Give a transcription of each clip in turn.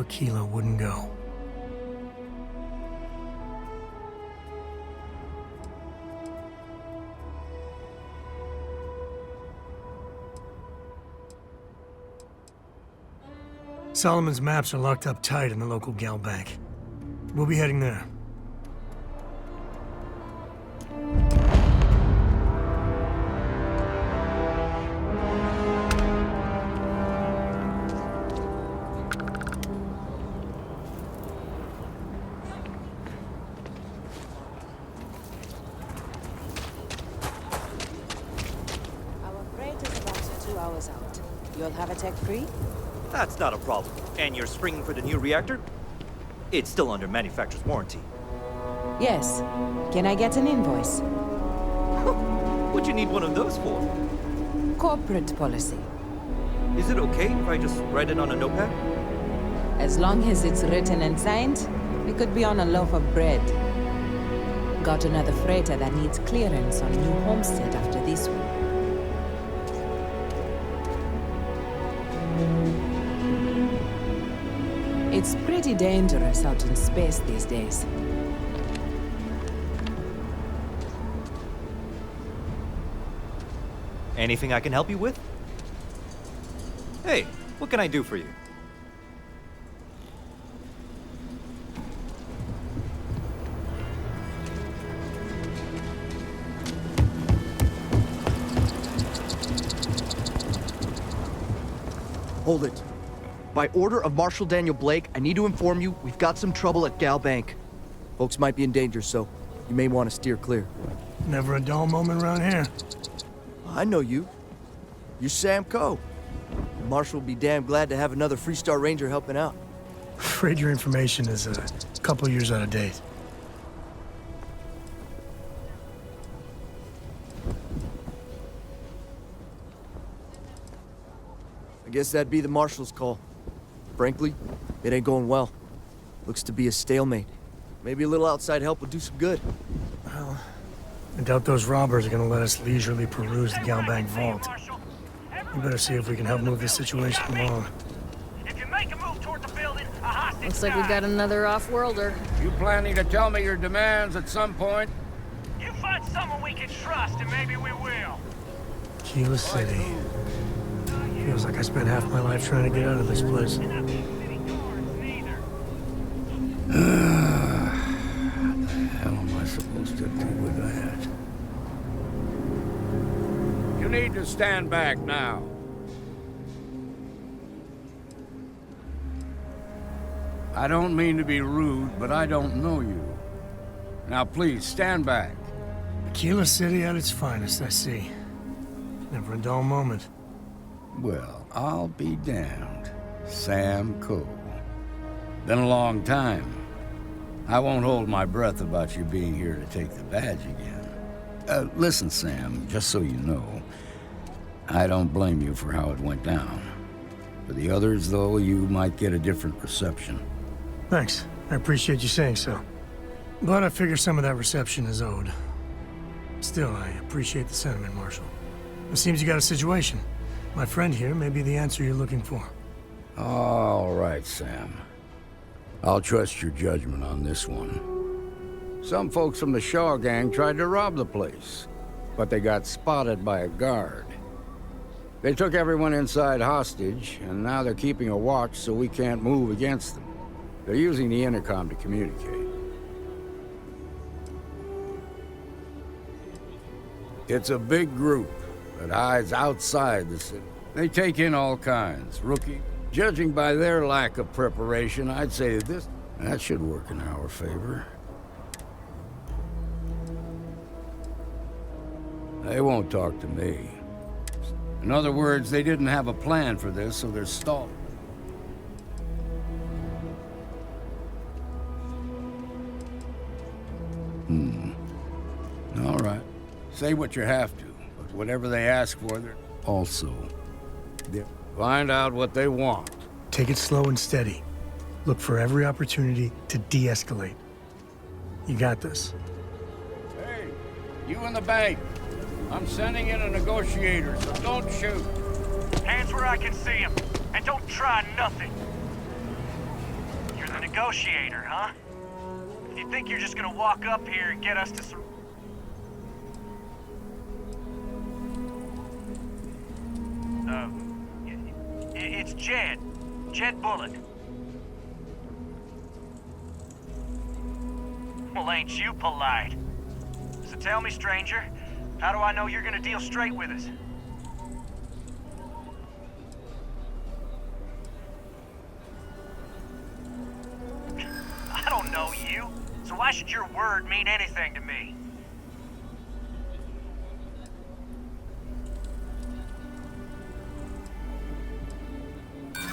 Akila wouldn't go. Solomon's maps are locked up tight in the local gal bank. We'll be heading there. Out. You'll have a tech free? That's not a problem. And you're springing for the new reactor? It's still under manufacturer's warranty. Yes. Can I get an invoice? What'd you need one of those for? Corporate policy. Is it okay if I just write it on a notepad? As long as it's written and signed, it could be on a loaf of bread. Got another freighter that needs clearance on New Homestead after this one. It's pretty dangerous out in space these days. Anything I can help you with? Hey, what can I do for you? Hold it. By order of Marshal Daniel Blake, I need to inform you we've got some trouble at Gal Bank. Folks might be in danger, so you may want to steer clear. Never a dull moment around here. I know you. You're Sam Coe. The Marshal will be damn glad to have another Freestar Ranger helping out. Afraid your information is a couple years out of date. I guess that'd be the Marshal's call. Frankly, it ain't going well. Looks to be a stalemate. Maybe a little outside help would do some good. Well, I doubt those robbers are gonna let us leisurely peruse the Gal Bank vault. We better see if we can help move this situation along. If you make a move toward the building, a hostage. Looks like we got another off-worlder. You planning to tell me your demands at some point? You find someone we can trust, and maybe we will. Akila City. Feels like I spent half my life trying to get out of this place. And not being city guards, neither. How am I supposed to do with that? You need to stand back now. I don't mean to be rude, but I don't know you. Now please, stand back. Akila City at its finest, I see. Never a dull moment. Well, I'll be damned. Sam Coe. Been a long time. I won't hold my breath about you being here to take the badge again. Listen, Sam, just so you know, I don't blame you for how it went down. For the others, though, you might get a different reception. Thanks. I appreciate you saying so. But I figure some of that reception is owed. Still, I appreciate the sentiment, Marshal. It seems you got a situation. My friend here may be the answer you're looking for. All right, Sam. I'll trust your judgment on this one. Some folks from the Shaw gang tried to rob the place, but they got spotted by a guard. They took everyone inside hostage, and now they're keeping a watch so we can't move against them. They're using the intercom to communicate. It's a big group that hides outside the city. They take in all kinds, rookie. Judging by their lack of preparation, I'd say that should work in our favor. They won't talk to me. In other words, they didn't have a plan for this, so they're stalled. All right. Say what you have to, but whatever they ask for, they're also... Find out what they want. Take it slow and steady. Look for every opportunity to de-escalate. You got this. Hey, you in the bank. I'm sending in a negotiator, so don't shoot. Hands where I can see them, and don't try nothing. negotiator, huh? If you think you're just gonna walk up here and get us to it's Jed. Jed Bullock. Well, ain't you polite? So tell me, stranger, how do I know you're gonna deal straight with us? I don't know you, so why should your word mean anything to me?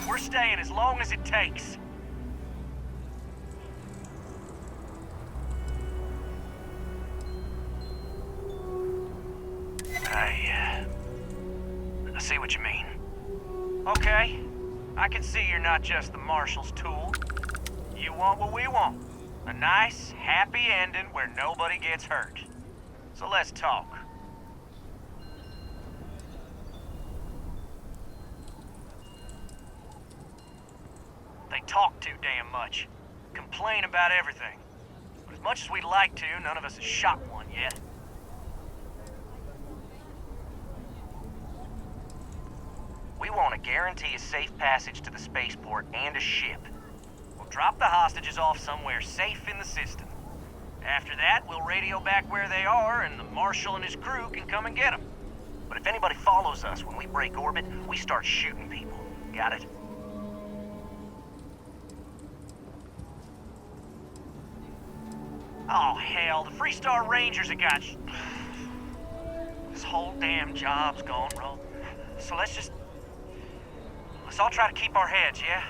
We're staying as long as it takes. I see what you mean. Okay, I can see you're not just the Marshal's tool. You want what we want. A nice, happy ending where nobody gets hurt. So let's talk. They talk too damn much. Complain about everything. But as much as we'd like to, none of us has shot one yet. We want to guarantee a safe passage to the spaceport and a ship. We'll drop the hostages off somewhere safe in the system. After that, we'll radio back where they are, and the Marshal and his crew can come and get them. But if anybody follows us when we break orbit, we start shooting people. Got it? Oh, hell, the Freestar Rangers have got This whole damn job's gone wrong. So let's all try to keep our heads, yeah?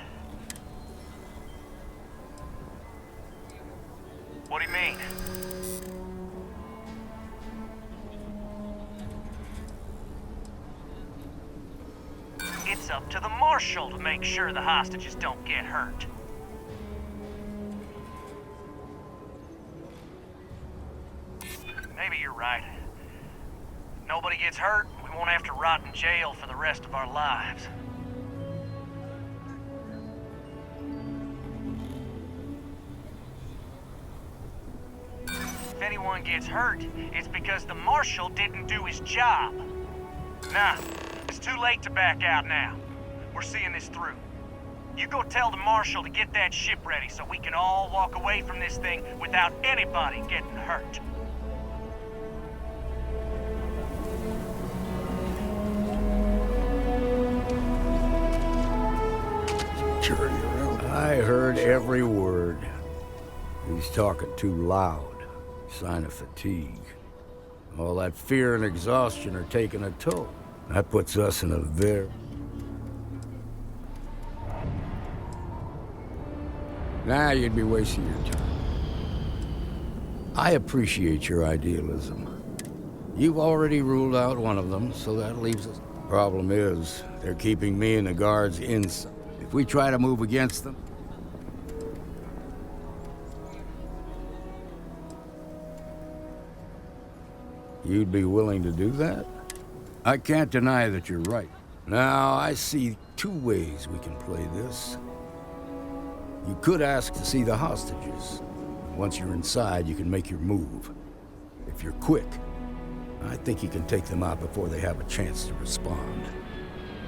What do you mean? It's up to the Marshal to make sure the hostages don't get hurt. Maybe you're right. Nobody gets hurt, we won't have to rot in jail for the rest of our lives. If anyone gets hurt, it's because the Marshal didn't do his job. Nah, it's too late to back out now. We're seeing this through. You go tell the Marshal to get that ship ready so we can all walk away from this thing without anybody getting hurt. I heard every word. He's talking too loud. Sign of fatigue. All that fear and exhaustion are taking a toll. That puts us in a very... Nah, you'd be wasting your time. I appreciate your idealism. You've already ruled out one of them, so that leaves us. Problem is, they're keeping me and the guards inside. If we try to move against them... You'd be willing to do that? I can't deny that you're right. Now, I see two ways we can play this. You could ask to see the hostages. Once you're inside, you can make your move. If you're quick, I think you can take them out before they have a chance to respond.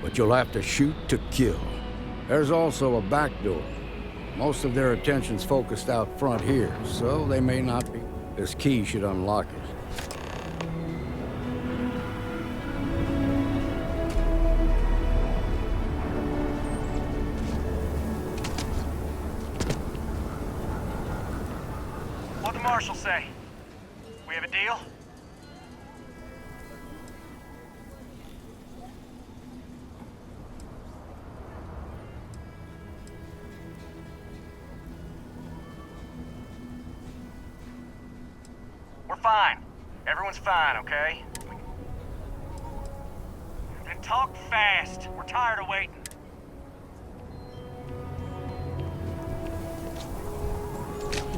But you'll have to shoot to kill. There's also a back door. Most of their attention's focused out front here, so they may not be. This key should unlock it. What'd the Marshal say? We have a deal? We're fine. Everyone's fine, okay? Then talk fast. We're tired of waiting.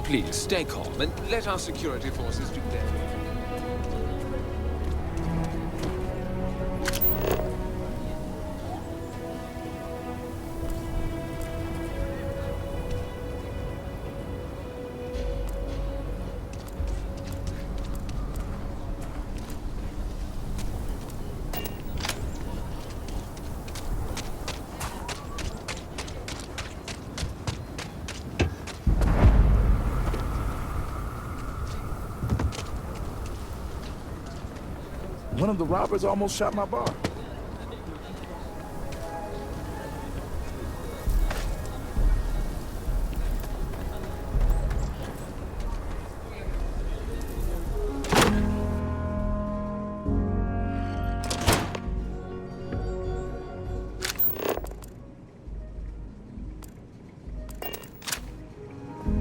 Please, stay calm and let our security forces do their work. One of the robbers almost shot my bar.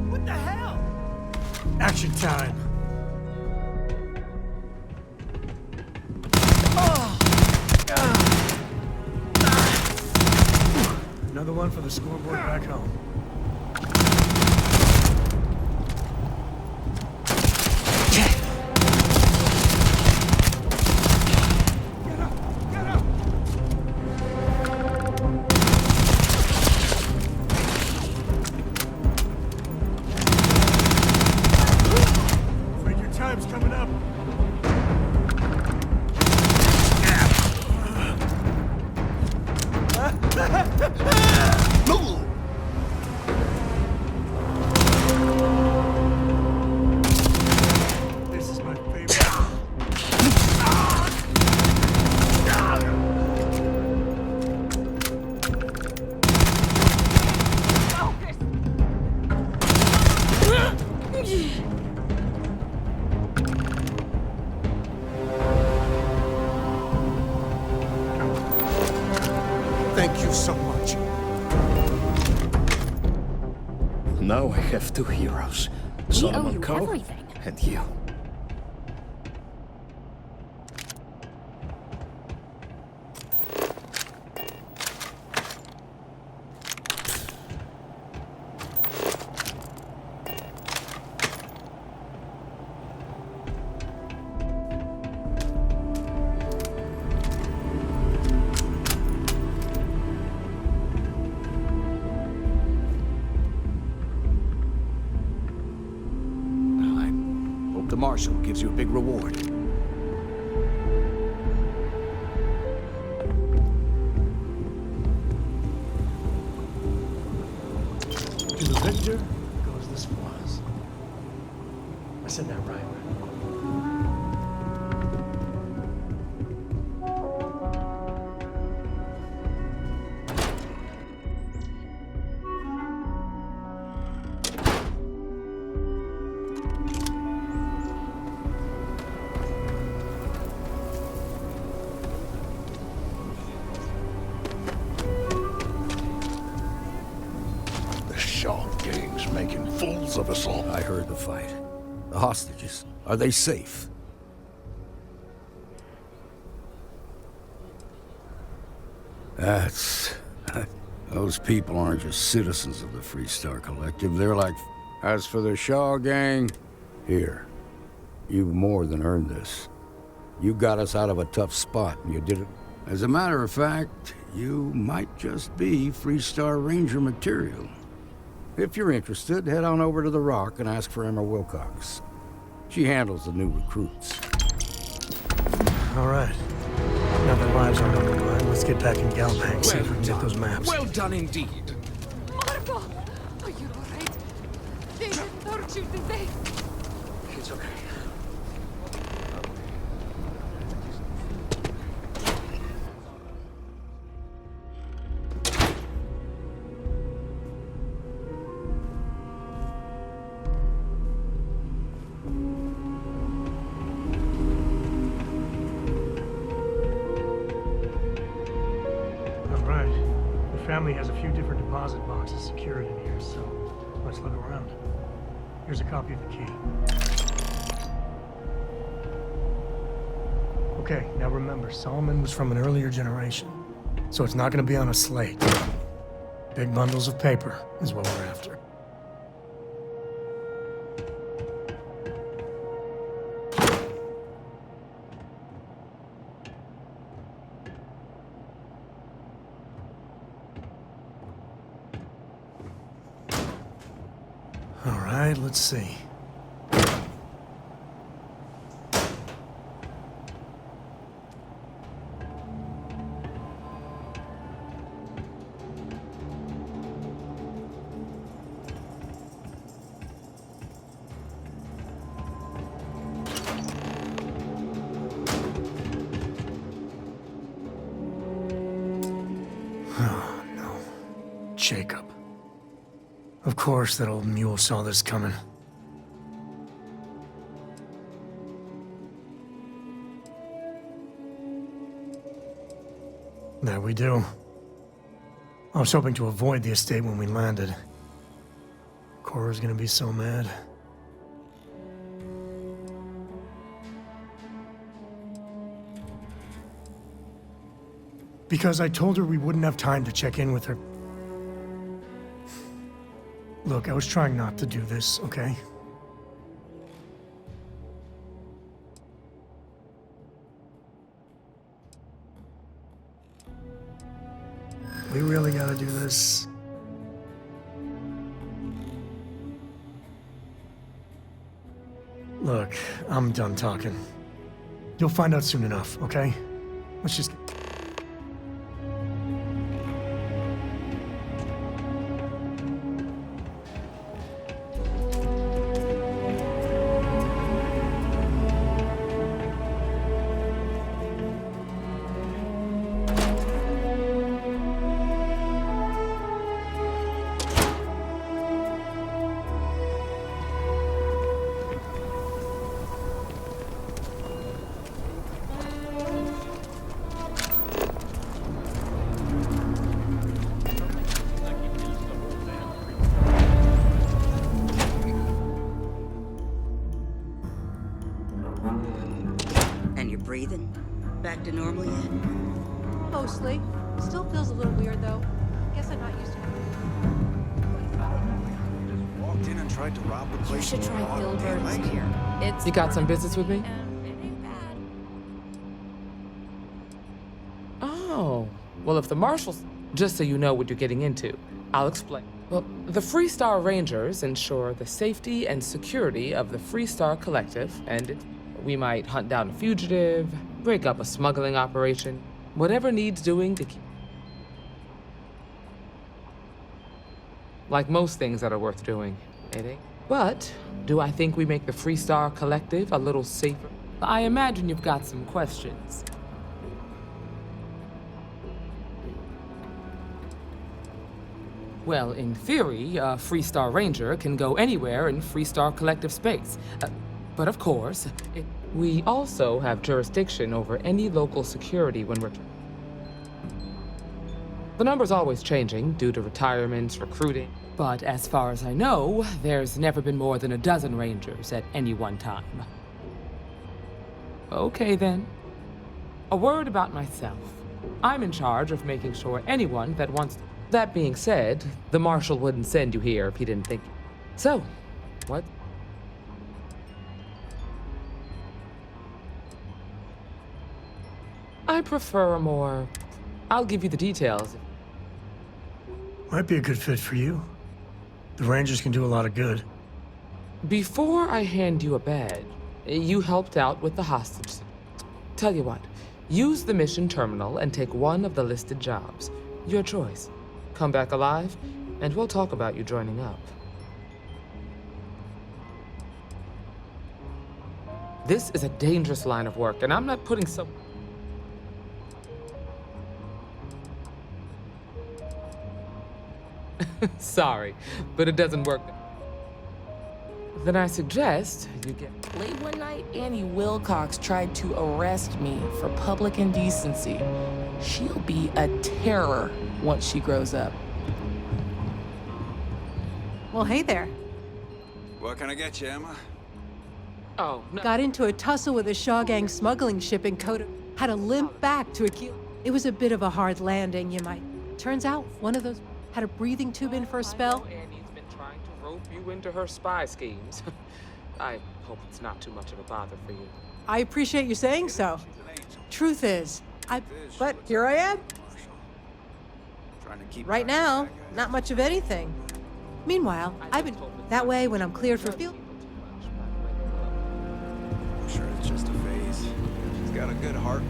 What the hell? Action time. Another one for the scoreboard back home. Afraid your time's coming up. This is my favorite. Thank you so much. Now I have two heroes. We owe Sam you Coe everything. and you. The Marshal gives you a big reward. To the victor goes the spoils. I said that right. The Shaw gang's making fools of us all. I heard the fight. The hostages, are they safe? That's... Those people aren't just citizens of the Freestar Collective. They're like... As for the Shaw gang, here. You've more than earned this. You got us out of a tough spot, and you did it. As a matter of fact, you might just be Freestar Ranger material. If you're interested, head on over to the Rock and ask for Emma Wilcox. She handles the new recruits. All right. Now that lives aren't on the line, let's get back in Galbank, see if we can get those maps. Well done indeed. Marco! Are you alright? They didn't hurt you, did they? It's okay. All right. The family has a few different deposit boxes secured in here, so let's look around. Here's a copy of the key. Okay, now remember, Solomon was from an earlier generation, so it's not going to be on a slate. Big bundles of paper is what we're after. All right, let's see. shakeup. Of course, that old mule saw this coming. There we do. I was hoping to avoid the estate when we landed. Cora's gonna be so mad. Because I told her we wouldn't have time to check in with her. Look, I was trying not to do this, okay? We really gotta do this. Look, I'm done talking. You'll find out soon enough, okay? Let's just... Breathing? Back to normal yet? Mostly. Still feels a little weird, though. Guess I'm not used to it. Just walked in and tried to rob the place. You should try Gilbert's here. It's You got some business with me? It ain't bad. Oh. Well, if the marshals... Just so you know what you're getting into, I'll explain. Well, the Freestar Rangers ensure the safety and security of the Freestar Collective, and we might hunt down a fugitive, break up a smuggling operation, whatever needs doing to keep... Like most things that are worth doing, it ain't. But, do I think we make the Freestar Collective a little safer? I imagine you've got some questions. Well, in theory, a Freestar Ranger can go anywhere in Freestar Collective space. But of course, we also have jurisdiction over any local security when we're... The number's always changing due to retirements, recruiting. But as far as I know, there's never been more than a dozen Rangers at any one time. Okay then. A word about myself. I'm in charge of making sure anyone that wants to... That being said, the Marshal wouldn't send you here if he didn't think... So, what? I prefer a more... I'll give you the details. Might be a good fit for you. The Rangers can do a lot of good. Before I hand you a badge, you helped out with the hostage. Tell you what, use the mission terminal and take one of the listed jobs. Your choice. Come back alive, and we'll talk about you joining up. This is a dangerous line of work, and I'm not putting some... Sorry, but it doesn't work. Then I suggest you get... Late one night, Annie Wilcox tried to arrest me for public indecency. She'll be a terror once she grows up. Well, hey there. What can I get you, Emma? Oh, no. Got into a tussle with a Shaw Gang smuggling ship in Coda. Had to limp back to Akila. It was a bit of a hard landing, you might. Turns out, one of those had a breathing tube in for a spell. Annie's been trying to rope you into her spy schemes. I hope it's not too much of a bother for you. I appreciate you saying so. Truth is, but here I am. Right now, not much of anything. Meanwhile, I've been that way when I'm cleared for field. I'm sure it's just a phase. She's got a good heart.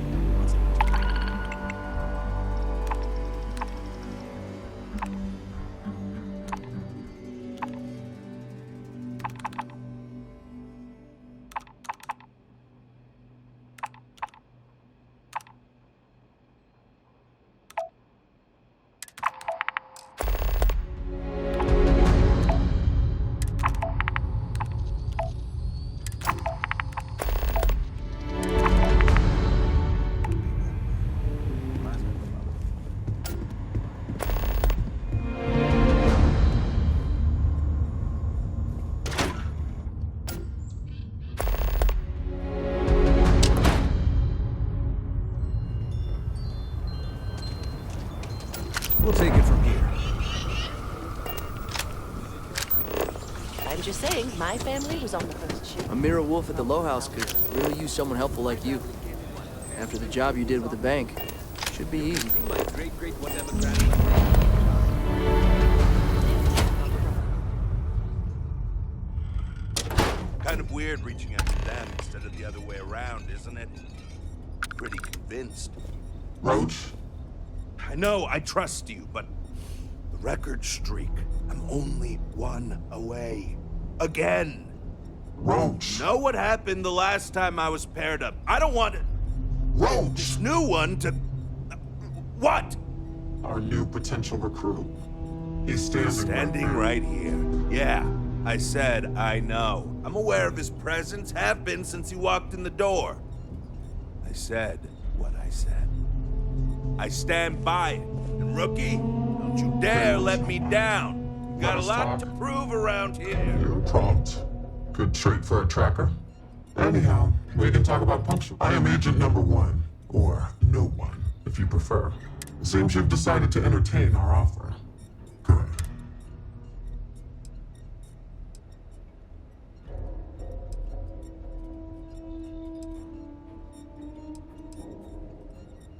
I'm just saying, my family was on the first ship. A mirror wolf at the Low House could really use someone helpful like you. After the job you did with the bank, should be easy. Kind of weird reaching out to them instead of the other way around, isn't it? Pretty convinced. Roach? I know, I trust you, but the record streak, I'm only one away. Again. Roach. Know what happened the last time I was paired up? I don't want Roach. This new one to... What? Our new potential recruit. He's standing right here. Yeah, I said I know. I'm aware of his presence, have been since he walked in the door. I said what I said. I stand by it. And rookie, don't you dare let me down. You got a lot to prove around here. You're prompt. Good trait for a tracker. Anyhow, we can talk about punctual. I am agent number 1, or no one, if you prefer. It seems you've decided to entertain our offer. Good.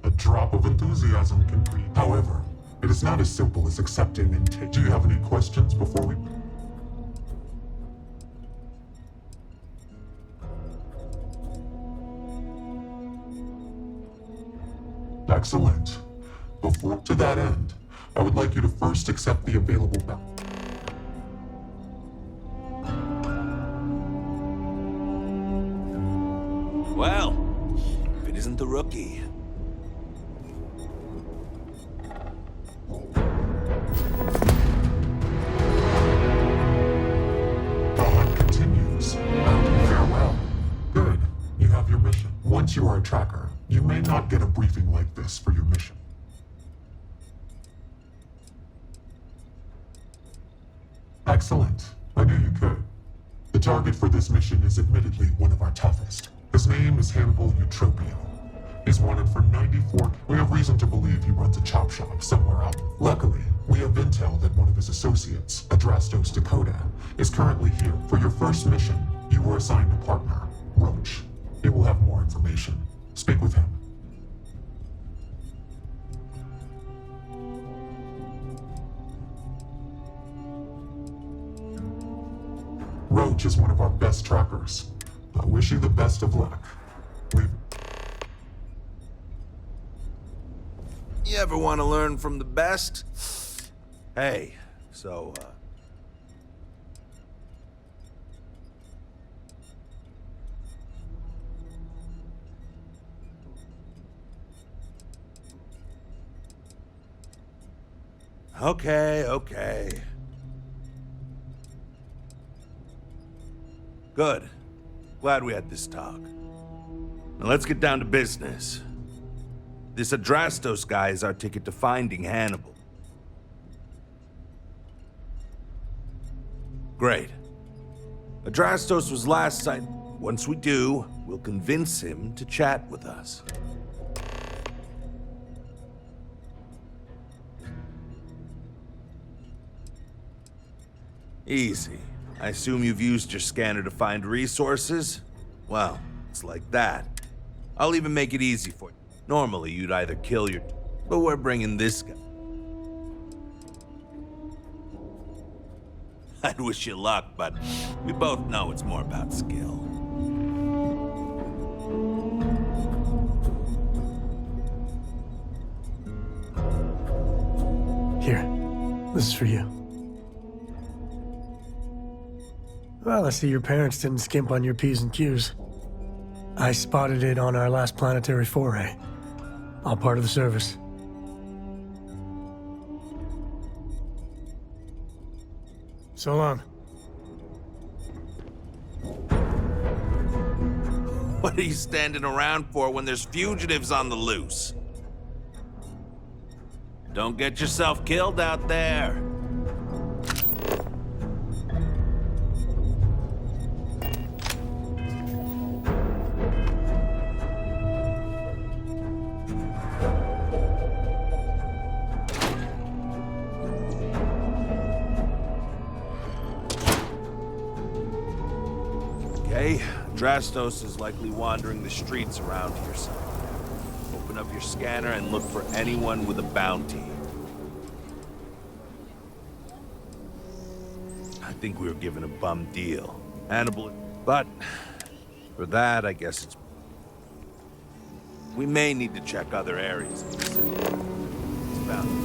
A drop of enthusiasm can be. However, it is not as simple as accepting and taking. Do you have any questions before we... Excellent. To that end, I would like you to first accept the available balance. Well, if it isn't the rookie. The hunt continues. Farewell. Good. You have your mission. Once you are a tracker, you may not get a briefing like this for your mission. Excellent. I knew you could. The target for this mission is admittedly one of our toughest. His name is Hannibal Eutropio. He's wanted for 94. We have reason to believe he runs a chop shop somewhere out. Luckily, we have intel that one of his associates, Adrastos Dakota, is currently here. For your first mission, you were assigned a partner, Roach. He will have more information. Speak with him. Roach is one of our best trackers. I wish you the best of luck. You ever want to learn from the best? Hey, so, Okay. Good. Glad we had this talk. Now let's get down to business. This Adrastos guy is our ticket to finding Hannibal. Great. Adrastos was last sighted. Once we do, we'll convince him to chat with us. Easy. I assume you've used your scanner to find resources? Well, it's like that. I'll even make it easy for you. Normally, you'd either kill your... But we're bringing this guy. I'd wish you luck, but we both know it's more about skill. Here, this is for you. Well, I see your parents didn't skimp on your P's and Q's. I spotted it on our last planetary foray. All part of the service. So long. What are you standing around for when there's fugitives on the loose? Don't get yourself killed out there. Okay, Drastos is likely wandering the streets around here somewhere. Open up your scanner and look for anyone with a bounty. I think we were given a bum deal. Hannibal, but for that, I guess it's... We may need to check other areas of the city. It's bound.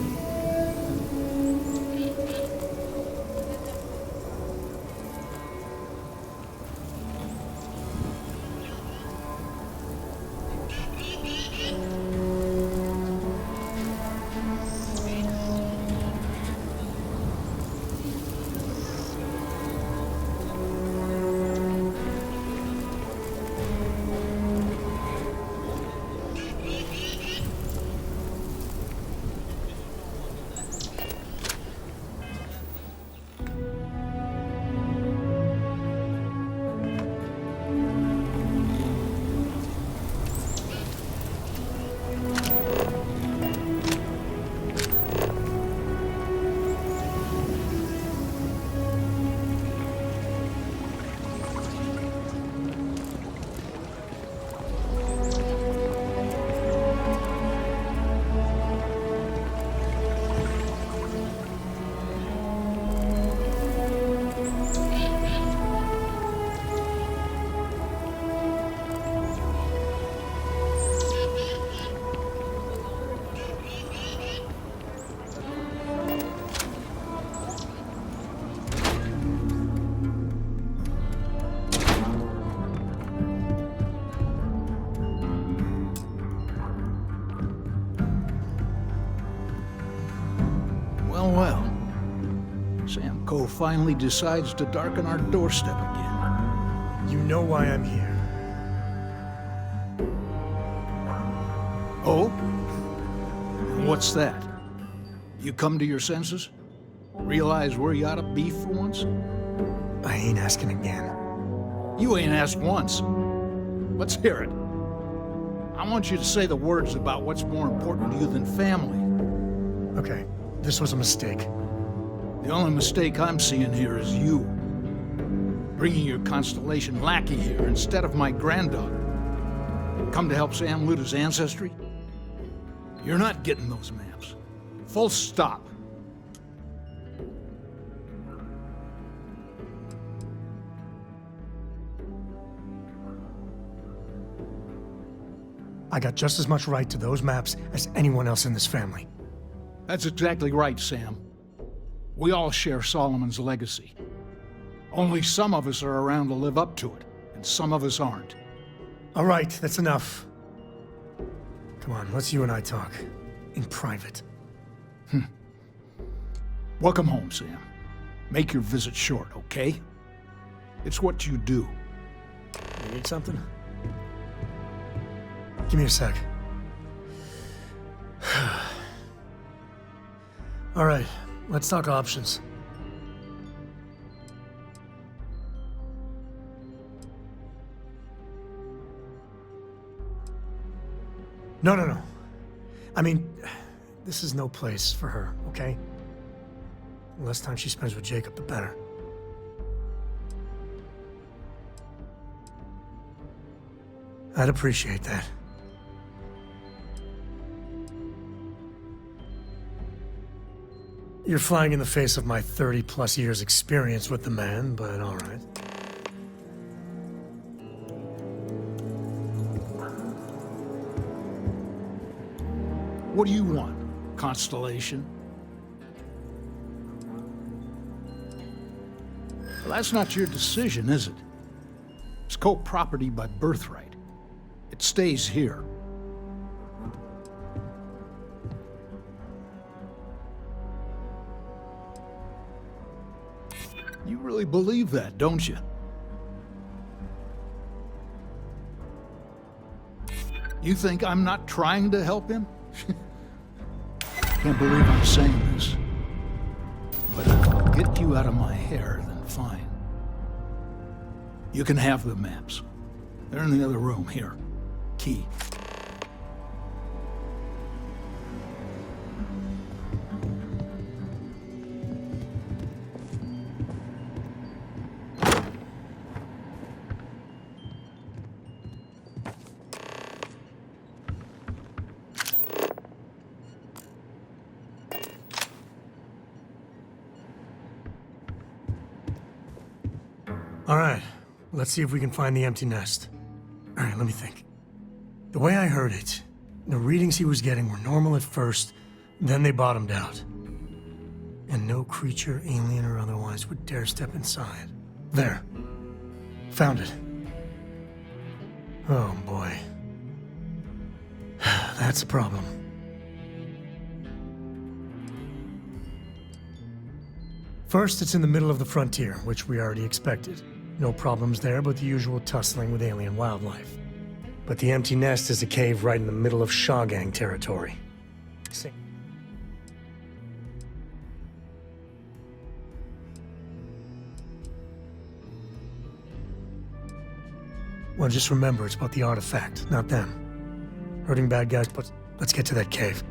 Well. Sam Coe finally decides to darken our doorstep again. You know why I'm here. Oh? And what's that? You come to your senses? Realize where you ought to be for once? I ain't asking again. You ain't asked once. Let's hear it. I want you to say the words about what's more important to you than family. Okay, this was a mistake. The only mistake I'm seeing here is you. Bringing your Constellation lackey here instead of my granddaughter. Come to help Sam loot his ancestry? You're not getting those maps. Full stop. I got just as much right to those maps as anyone else in this family. That's exactly right, Sam. We all share Solomon's legacy. Only some of us are around to live up to it, and some of us aren't. All right, that's enough. Come on, let's you and I talk. In private. Welcome home, Sam. Make your visit short, okay? It's what you do. You need something? Give me a sec. All right, let's talk options. No. I mean, this is no place for her, okay? The less time she spends with Jacob, the better. I'd appreciate that. You're flying in the face of my 30-plus years experience with the man, but all right. What do you want, Constellation? Well, that's not your decision, is it? It's Coe property by birthright. It stays here. You really believe that, don't you? You think I'm not trying to help him? Can't believe I'm saying this. But if it'll get you out of my hair, then fine. You can have the maps. They're in the other room, here. Key. All right, let's see if we can find the empty nest. All right, let me think. The way I heard it, the readings he was getting were normal at first, then they bottomed out. And no creature, alien or otherwise, would dare step inside. There. Found it. Oh, boy. That's a problem. First, it's in the middle of the frontier, which we already expected. No problems there, but the usual tussling with alien wildlife. But the empty nest is a cave right in the middle of Shawgang territory. See. Well, just remember, it's about the artifact, not them. Hurting bad guys, but let's get to that cave.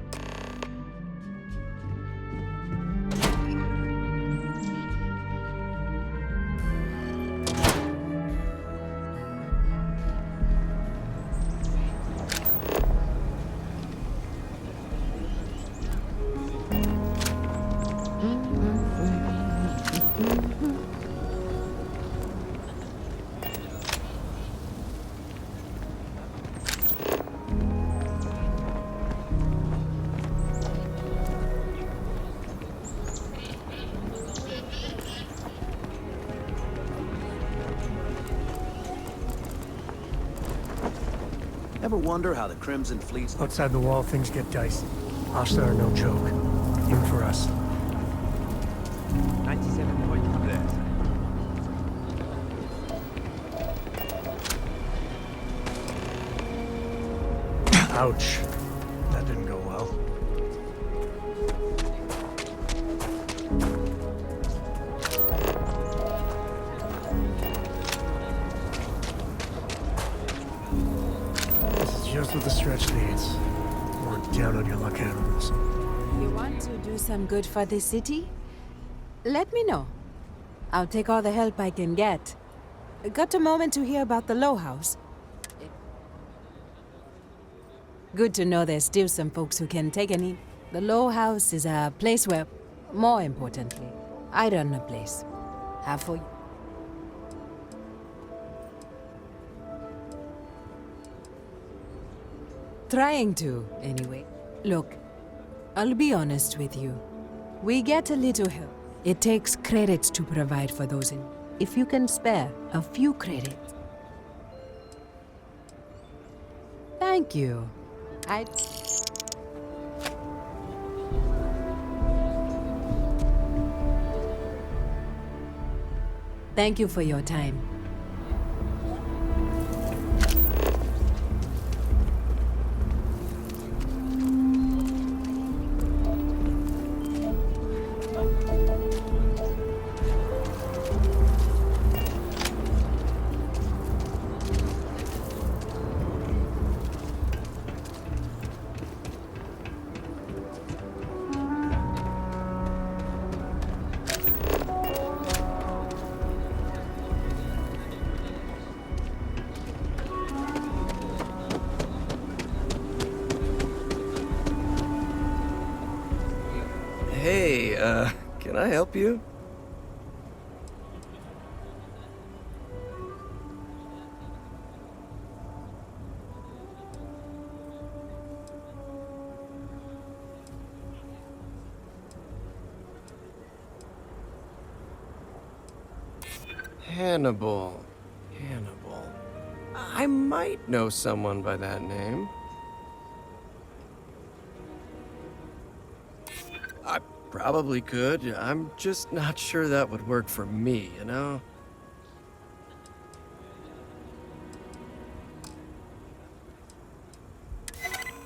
Ever wonder how the Crimson Fleet's... Outside the wall, things get dicey. Hostile are no joke. Even for us. 97 points there. Ouch. That didn't go well. Just what the stretch needs. More down on your luck animals. You want to do some good for the city? Let me know. I'll take all the help I can get. Got a moment to hear about the Low House? Good to know there's still some folks who can take any. The Low House is a place where, more importantly, I run a place. Have for you. Trying to, anyway. Look, I'll be honest with you. We get a little help. It takes credits to provide for those in. If you can spare a few credits. Thank you. Thank you for your time. Hey, can I help you? Hannibal. I might know someone by that name. I probably could. I'm just not sure that would work for me, you know?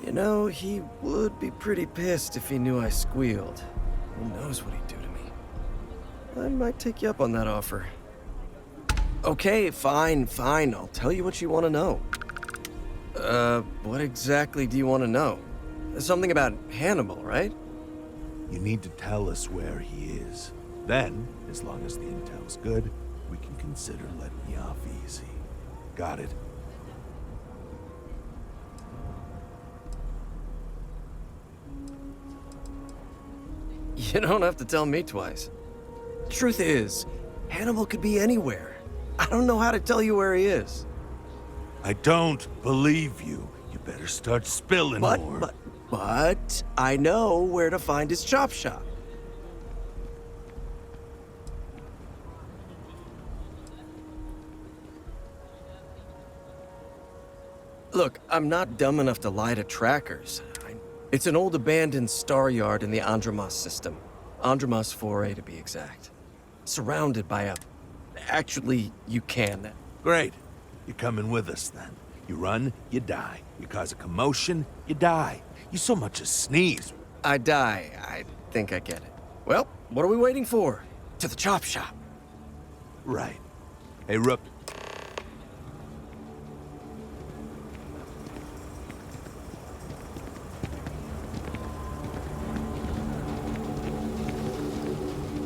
You know, he would be pretty pissed if he knew I squealed. Who knows what he'd do to me? I might take you up on that offer. Okay, fine. I'll tell you what you want to know. What exactly do you want to know? Something about Hannibal, right? You need to tell us where he is. Then, as long as the intel's good, we can consider letting you off easy. Got it? You don't have to tell me twice. Truth is, Hannibal could be anywhere. I don't know how to tell you where he is. I don't believe you. You better start spilling more. But I know where to find his chop shop. Look, I'm not dumb enough to lie to trackers. It's an old abandoned star yard in the Andromos system. Andromos 4A to be exact. Surrounded by a... Actually, you can. Great. You're coming with us, then. You run, you die. You cause a commotion, you die. You so much as sneeze. I die. I think I get it. Well, what are we waiting for? To the chop shop. Right. Hey, Rook.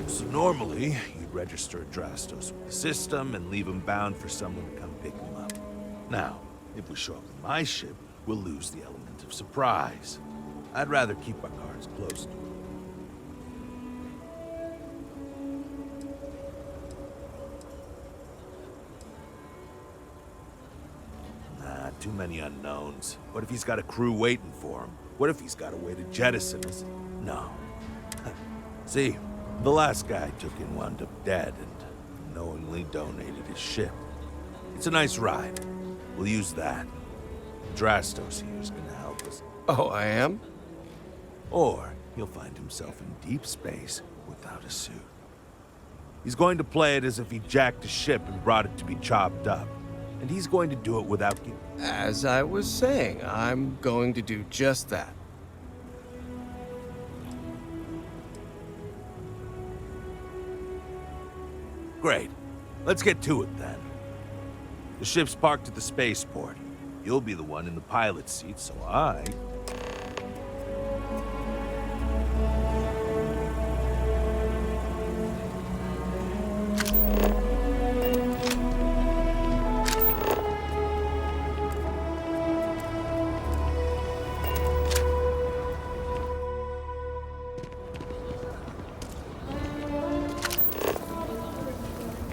So normally, you'd register a Drastos with the system and leave him bound for someone to come pick him up. Now, if we show up in my ship, we'll lose the element of surprise. I'd rather keep our cards close to him. Nah, too many unknowns. What if he's got a crew waiting for him? What if he's got a way to jettison us? No. See, the last guy took in wound up dead and knowingly donated his ship. It's a nice ride. We'll use that. Drastos here is gonna help us. Oh, I am? Or he'll find himself in deep space without a suit. He's going to play it as if he jacked a ship and brought it to be chopped up. And he's going to do it without... As I was saying, I'm going to do just that. Great. Let's get to it, then. The ship's parked at the spaceport. You'll be the one in the pilot's seat, so I...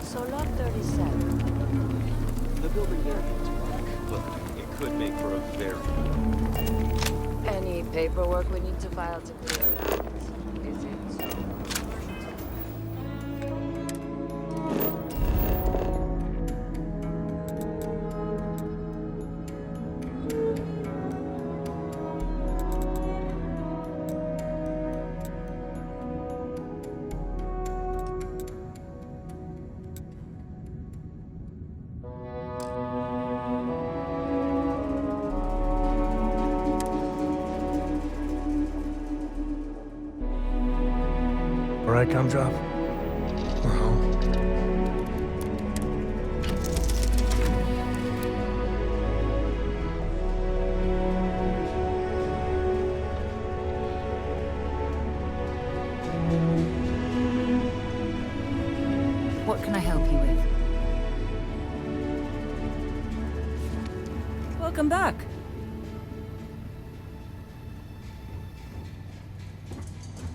So lot 37. The building there needs work, but it could make for a very... Any paperwork we need to file to clear it out? Is it so? All right, come drop. We're home. What can I help you with? Welcome back.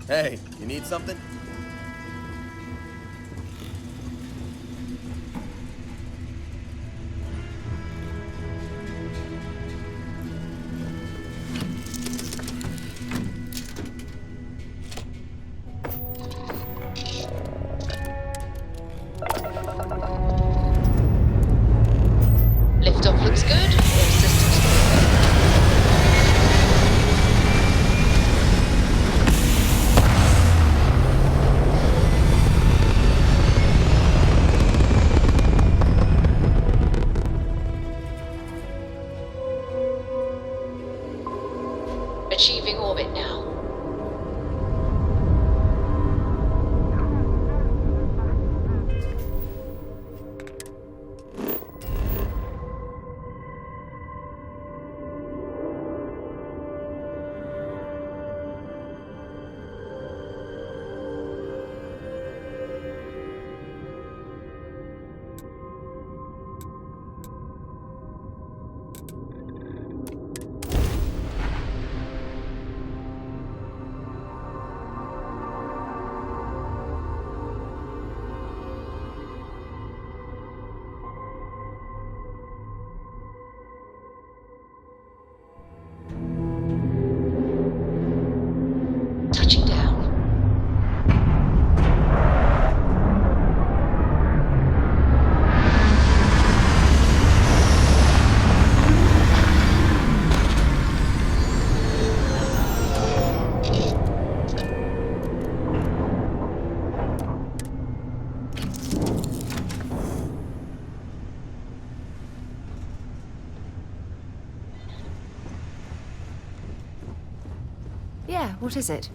Hey, you need something? Liftoff looks good. All systems achieving orbit now. Yeah, what is it?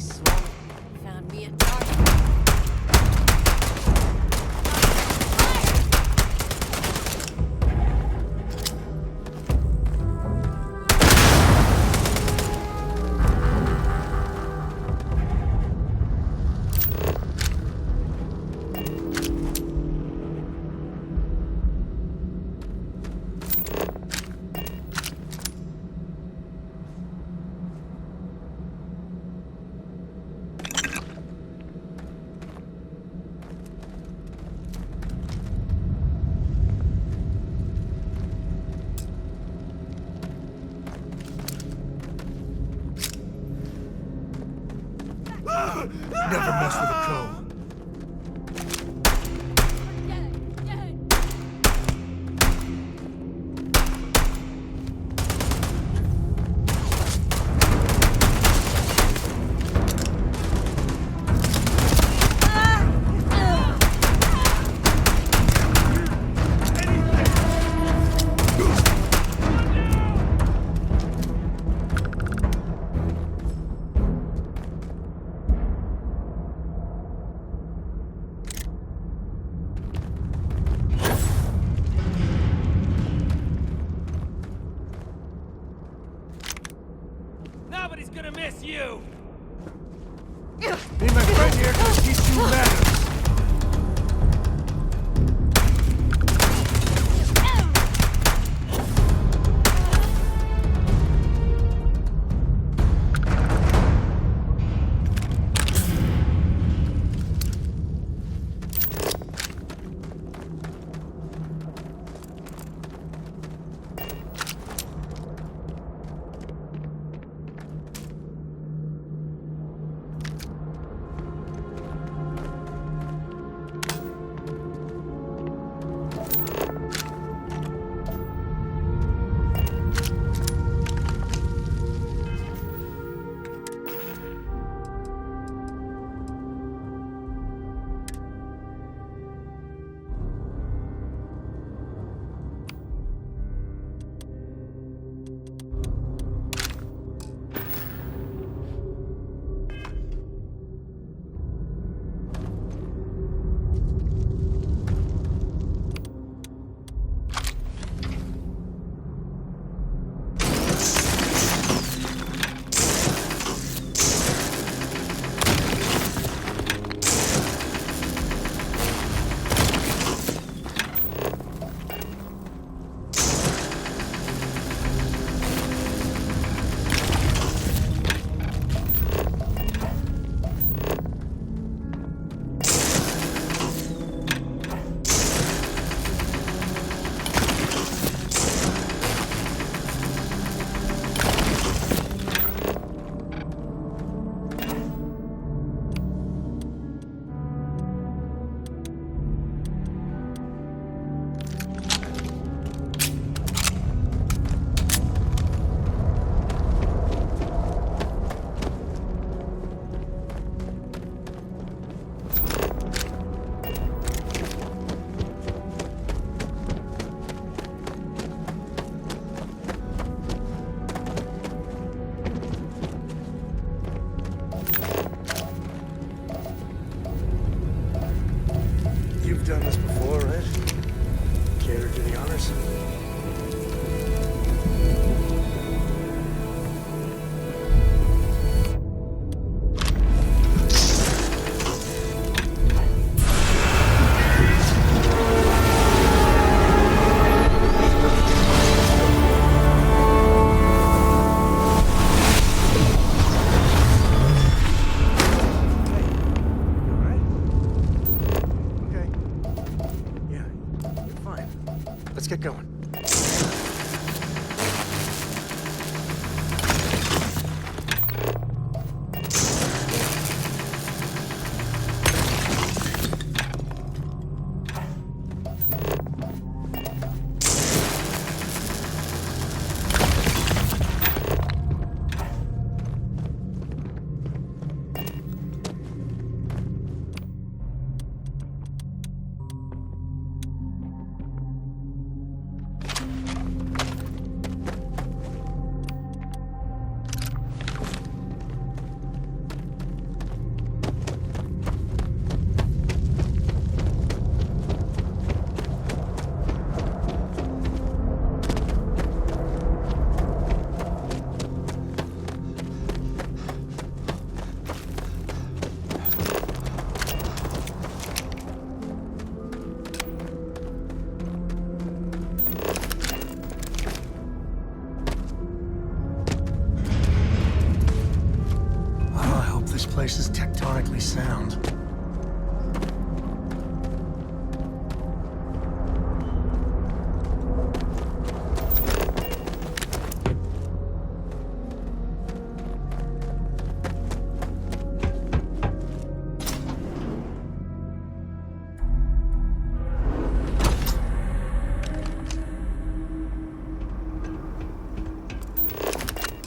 swamp. Found me a target. Never mess with a Coe. Nobody's gonna miss you! Me and my friend here can teach you manners. place is tectonically sound.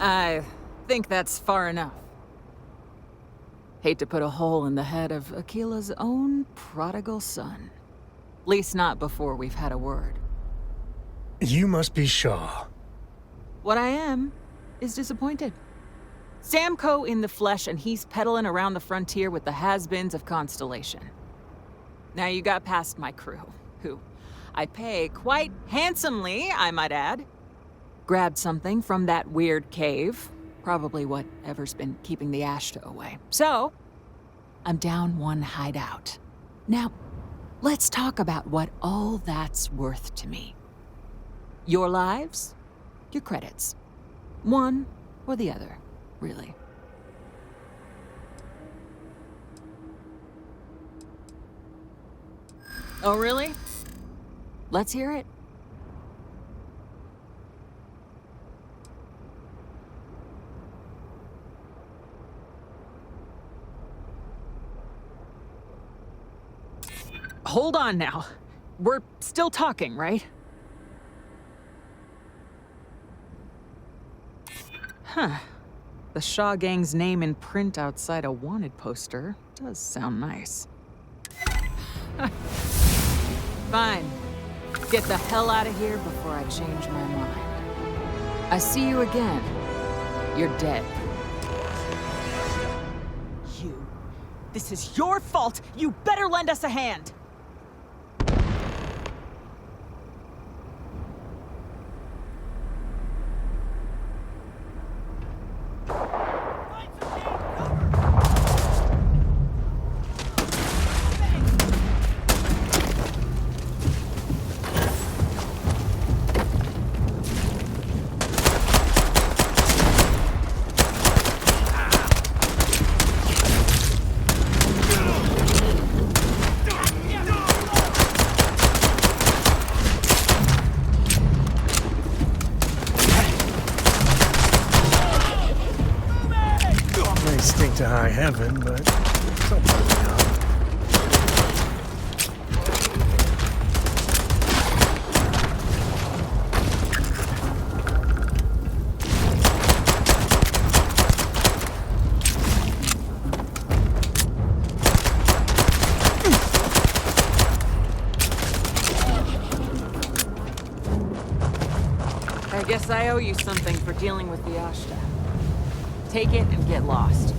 I think that's far enough. Hate to put a hole in the head of Akila's own prodigal son. Least not before we've had a word. You must be Shaw. What I am is disappointed. Sam Coe in the flesh, and he's peddling around the frontier with the has-beens of Constellation. Now you got past my crew, who I pay quite handsomely, I might add. Grabbed something from that weird cave. Probably whatever's been keeping the Ashta away. So, I'm down one hideout. Now, let's talk about what all that's worth to me. Your lives, your credits. One or the other, really. Oh, really? Let's hear it. Hold on now. We're still talking, right? Huh. The Shaw Gang's name in print outside a wanted poster does sound nice. Fine. Get the hell out of here before I change my mind. I see you again. You're dead. You. This is your fault. You better lend us a hand. To high heaven, but something else. I guess I owe you something for dealing with the Ashta. Take it and get lost.